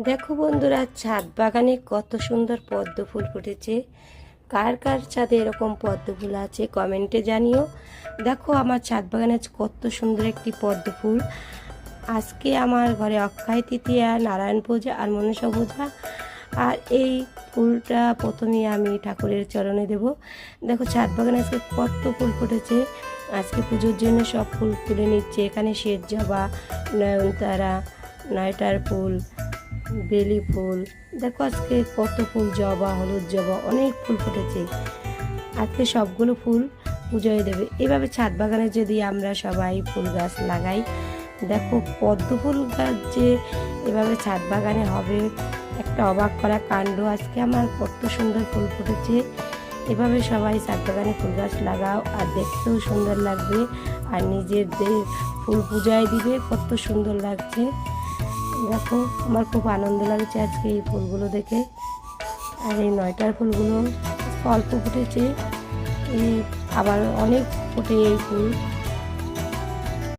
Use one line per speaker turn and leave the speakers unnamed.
দেখো বন্ধুরা, ছাদ বাগানে কত সুন্দর পদ্ম ফুল ফুটেছে। কার কার ছাদে এরকম পদ্ম ফুল আছে কমেন্টে জানিও। দেখো আমার ছাদ বাগানে কত সুন্দর একটি পদ্ম ফুল। আজকে আমার ঘরে অক্ষয় তৃতীয়া, নারায়ণ পূজা আর মনসা পূজা। আর এই ফুলটা প্রথমে আমি ঠাকুরের চরণে দেব। দেখো ছাদ বাগানে আজকে কত ফুল ফুটেছে। আজকে পুজোর জন্য সব ফুল তুলে নিচ্ছে। এখানে শ্বেত জবা, নয়নতারা, নয়টার ফুল, বেলি ফুল। দেখো আজকে কত ফুল, জবা, হলুদ জবা, অনেক ফুল ফুটেছে। আজকে সবগুলো ফুল পুজোয় দেবে। এভাবে ছাদ বাগানে যদি আমরা সবাই ফুল গাছ লাগাই, দেখো পদ্ম ফুল গাছ যে এভাবে ছাদ বাগানে হবে, একটা অবাক করা কাণ্ড। আজকে আমার কত সুন্দর ফুল ফুটেছে। এভাবে সবাই ছাদ বাগানে ফুল গাছ লাগাও, আর দেখতেও সুন্দর লাগবে, আর নিজেদের ফুল পূজায় দিবে। কত সুন্দর লাগছে। দেখো আমার খুব আনন্দ লাগছে আজকে এই ফুলগুলো দেখে। আর এই নয়টার ফুলগুলো অল্প ফুটেছে, আবার অনেক ফুটে এই ফুল।